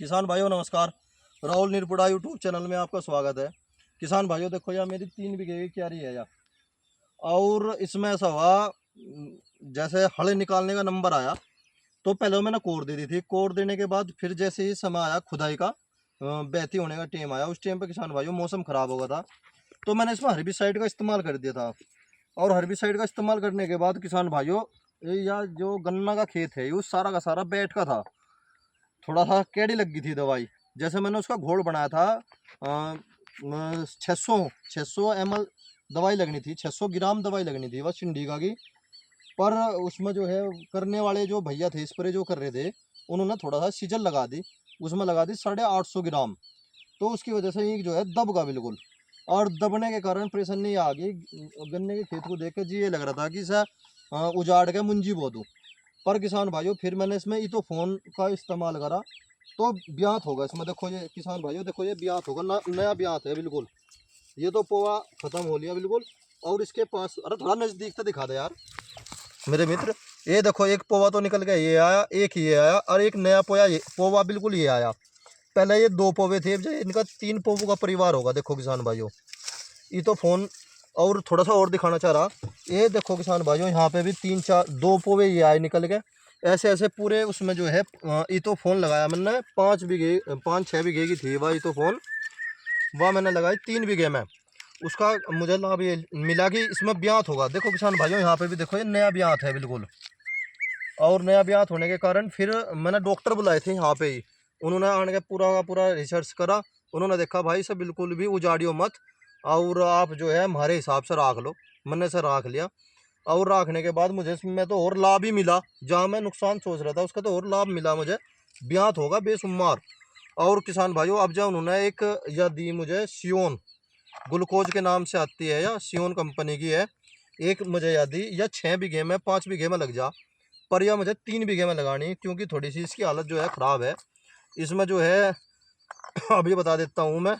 किसान भाइयों नमस्कार। राहुल निरपुड़ा यूट्यूब चैनल में आपका स्वागत है। किसान भाइयों देखो यार, मेरी 3 बीघे की क्यारी है यार। और इसमें ऐसा हुआ, जैसे हल निकालने का नंबर आया तो पहले मैंने कोर दे दी थी। कोर देने के बाद फिर जैसे ही समय आया खुदाई का, बहती होने का टाइम आया, उस टाइम पे किसान भाइयों मौसम खराब हो गया था, तो मैंने इसमें हर्बिसाइड का इस्तेमाल कर दिया था। और हर्बिसाइड का इस्तेमाल करने के बाद किसान भाइयों, ये यार जो गन्ना का खेत है ये सारा का सारा बैठ का था। थोड़ा सा कैडी लग गई थी दवाई। जैसे मैंने उसका घोल बनाया था, 600 ml दवाई लगनी थी, 600 ग्राम दवाई लगनी थी बस इंडिका की। पर उसमें जो है करने वाले जो भैया थे, स्प्रे जो कर रहे थे, उन्होंने थोड़ा सा सीजल लगा दी, उसमें लगा दी 850 ग्राम। तो उसकी वजह से ये जो है दब गया बिल्कुल। और दबने के कारण परेशानी आ गई। गन्ने के खेत को देख के जी ये लग रहा था कि सर उजाड़ के मुंजी बो दूँ। पर किसान भाइयों फिर मैंने इसमें इथोफोन का इस्तेमाल करा तो ब्यात होगा इसमें। देखो ये किसान भाइयों, देखो ये ब्यात होगा ना, नया ब्यात है बिल्कुल। ये तो पोवा खत्म हो लिया बिल्कुल। और इसके पास, अरे थोड़ा नजदीक से दिखा दे यार मेरे मित्र। ये देखो एक पोवा तो निकल गया, ये आया, एक ये आया, और एक नया पोया ये पोवा बिल्कुल ये आया। पहले ये 2 पोवे थे, अब इनका 3 पोवों का परिवार होगा। देखो किसान भाइयों, ये तो फोन और थोड़ा सा और दिखाना चाह रहा। ये देखो किसान भाइयों, यहाँ पे भी 3 4 2 पोवे ये आए निकल के। ऐसे ऐसे पूरे उसमें जो है इतो फोन लगाया मैंने। 5 बीघे 5 6 बीघे की थी वह इतो फोन, वह मैंने लगाई 3 बीघे में। उसका मुझे लाभ ये मिला कि इसमें ब्यात होगा। देखो किसान भाइयों, यहाँ पे भी देखो ये नया ब्यात है बिल्कुल। और नया ब्यात होने के कारण फिर मैंने डॉक्टर बुलाए थे यहाँ पे ही। उन्होंने आने के पूरा का पूरा रिसर्च करा। उन्होंने देखा भाई से बिल्कुल भी उजाड़ियो मत, और आप जो है हमारे हिसाब से राख लो। मैंने से राख लिया। और रखने के बाद मुझे इसमें तो और लाभ ही मिला। जहाँ मैं नुकसान सोच रहा था उसका तो और लाभ मिला मुझे। ब्यात होगा बेशुमार। और किसान भाइयों, अब जब उन्होंने एक यह दी मुझे, सियोन ग्लूकोज के नाम से आती है, या सियोन कंपनी की है, एक मुझे याद दी, या 6 बीघे में 5 बीघे में लग जा। पर यह मुझे 3 बीघे में लगानी, क्योंकि थोड़ी सी इसकी हालत जो है ख़राब है। इसमें जो है अभी बता देता हूँ मैं,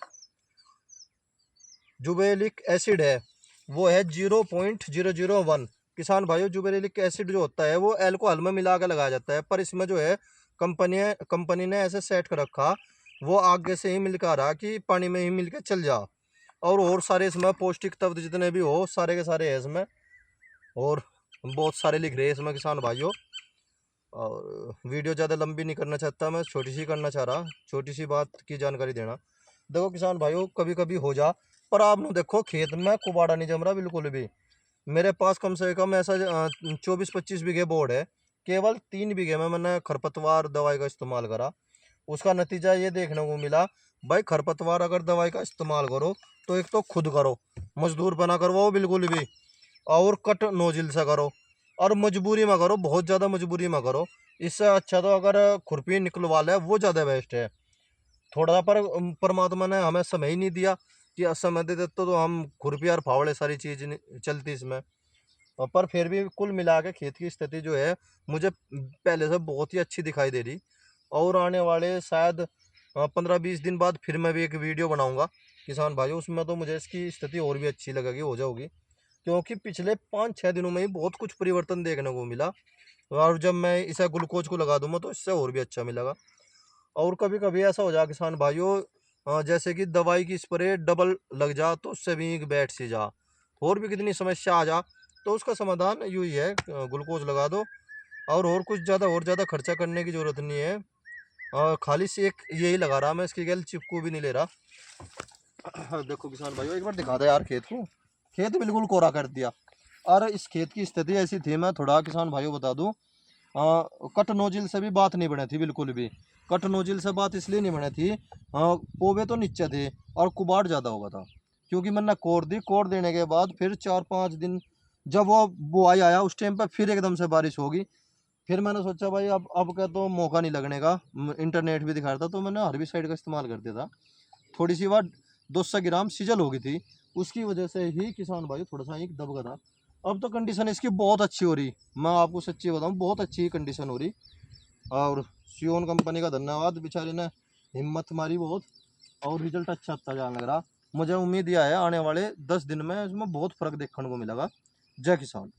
जुबेलिक एसिड है, वो है 0.001। किसान भाइयों, जुबेलिक एसिड जो होता है वो एल्कोहल में मिला कर लगाया जाता है, पर इसमें जो है कंपनी ने ऐसे सेट कर रखा, वो आगे से ही मिलकर आ रहा कि पानी में ही मिल के चल जा। और सारे इसमें पौष्टिक तत्व जितने भी हो सारे के सारे है इसमें। और बहुत सारे लिख रहे हैं इसमें किसान भाइयों। और वीडियो ज़्यादा लंबी नहीं करना चाहता मैं, छोटी सी करना चाह रहा, छोटी सी बात की जानकारी देना। देखो किसान भाइयों, कभी कभी हो जा, पर आपने देखो खेत में कुबाड़ा नहीं जम रहा बिल्कुल भी। मेरे पास कम से कम ऐसा 24 25 बीघे बोर्ड है। केवल 3 बीघे में मैंने खरपतवार दवाई का इस्तेमाल करा। उसका नतीजा ये देखने को मिला, भाई खरपतवार अगर दवाई का इस्तेमाल करो तो एक तो खुद करो, मजदूर बना करवाओ बिल्कुल भी, और कट नोजिल से करो। और मजबूरी में करो, बहुत ज़्यादा मजबूरी में करो। इससे अच्छा तो अगर खुरपी निकलवा ले वो ज़्यादा बेस्ट है। थोड़ा सा पर परमात्मा ने हमें समय ही नहीं दिया कि समय दे देते तो हम खुरपी और फावड़े सारी चीज़ चलती इसमें। पर फिर भी कुल मिला के खेत की स्थिति जो है मुझे पहले से बहुत ही अच्छी दिखाई दे रही। और आने वाले शायद 15 20 दिन बाद फिर मैं भी एक वीडियो बनाऊंगा किसान भाइयों, उसमें तो मुझे इसकी स्थिति और भी अच्छी लगेगी, हो जाएगी। क्योंकि पिछले 5 6 दिनों में ही बहुत कुछ परिवर्तन देखने को मिला। और जब मैं इसे ग्लूकोज को लगा दूंगा तो इससे और भी अच्छा मिलेगा। और कभी कभी ऐसा हो जा किसान भाइयों, जैसे कि दवाई की स्प्रे डबल लग जा तो उससे भी बैठ सी जा, और भी कितनी समस्या आ जा, तो उसका समाधान यूँ ही है, ग्लूकोज लगा दो। और कुछ ज़्यादा और ज़्यादा खर्चा करने की ज़रूरत नहीं है। खाली से एक यही लगा रहा मैं, इसकी गैल चिपकू भी नहीं ले रहा। देखो किसान भाइयों, एक बार दिखा दे यार खेत को। खेत बिल्कुल कोरा कर दिया। और इस खेत की स्थिति ऐसी थी, मैं थोड़ा किसान भाइयों बता दूं, कट नोजिल से भी बात नहीं बनी थी बिल्कुल भी। कट नोजिल से बात इसलिए नहीं बनी थी, पोवे तो नीचे थे और कुबाड़ ज़्यादा होगा था। क्योंकि मैंने कोर दी, कोर देने के बाद फिर 4 5 दिन जब वो बुआई आया उस टाइम पर फिर एकदम से बारिश होगी। फिर मैंने सोचा भाई अब का तो मौका नहीं लगने का। इंटरनेट भी दिखा रहा था तो मैंने हर्बिसाइड का इस्तेमाल कर दिया था। थोड़ी सी बात 200 ग्राम सीजल हो गई थी, उसकी वजह से ही किसान भाई थोड़ा सा एक दबका था। अब तो कंडीशन इसकी बहुत अच्छी हो रही, मैं आपको सच्ची बताऊं, बहुत अच्छी कंडीशन हो रही। और सियोन कंपनी का धन्यवाद, बेचारे ने हिम्मत मारी बहुत। और रिजल्ट अच्छा अच्छा जाने लग रहा। मुझे उम्मीद यह है आने वाले 10 दिन में इसमें बहुत फर्क देखने को मिलेगा। जय किसान।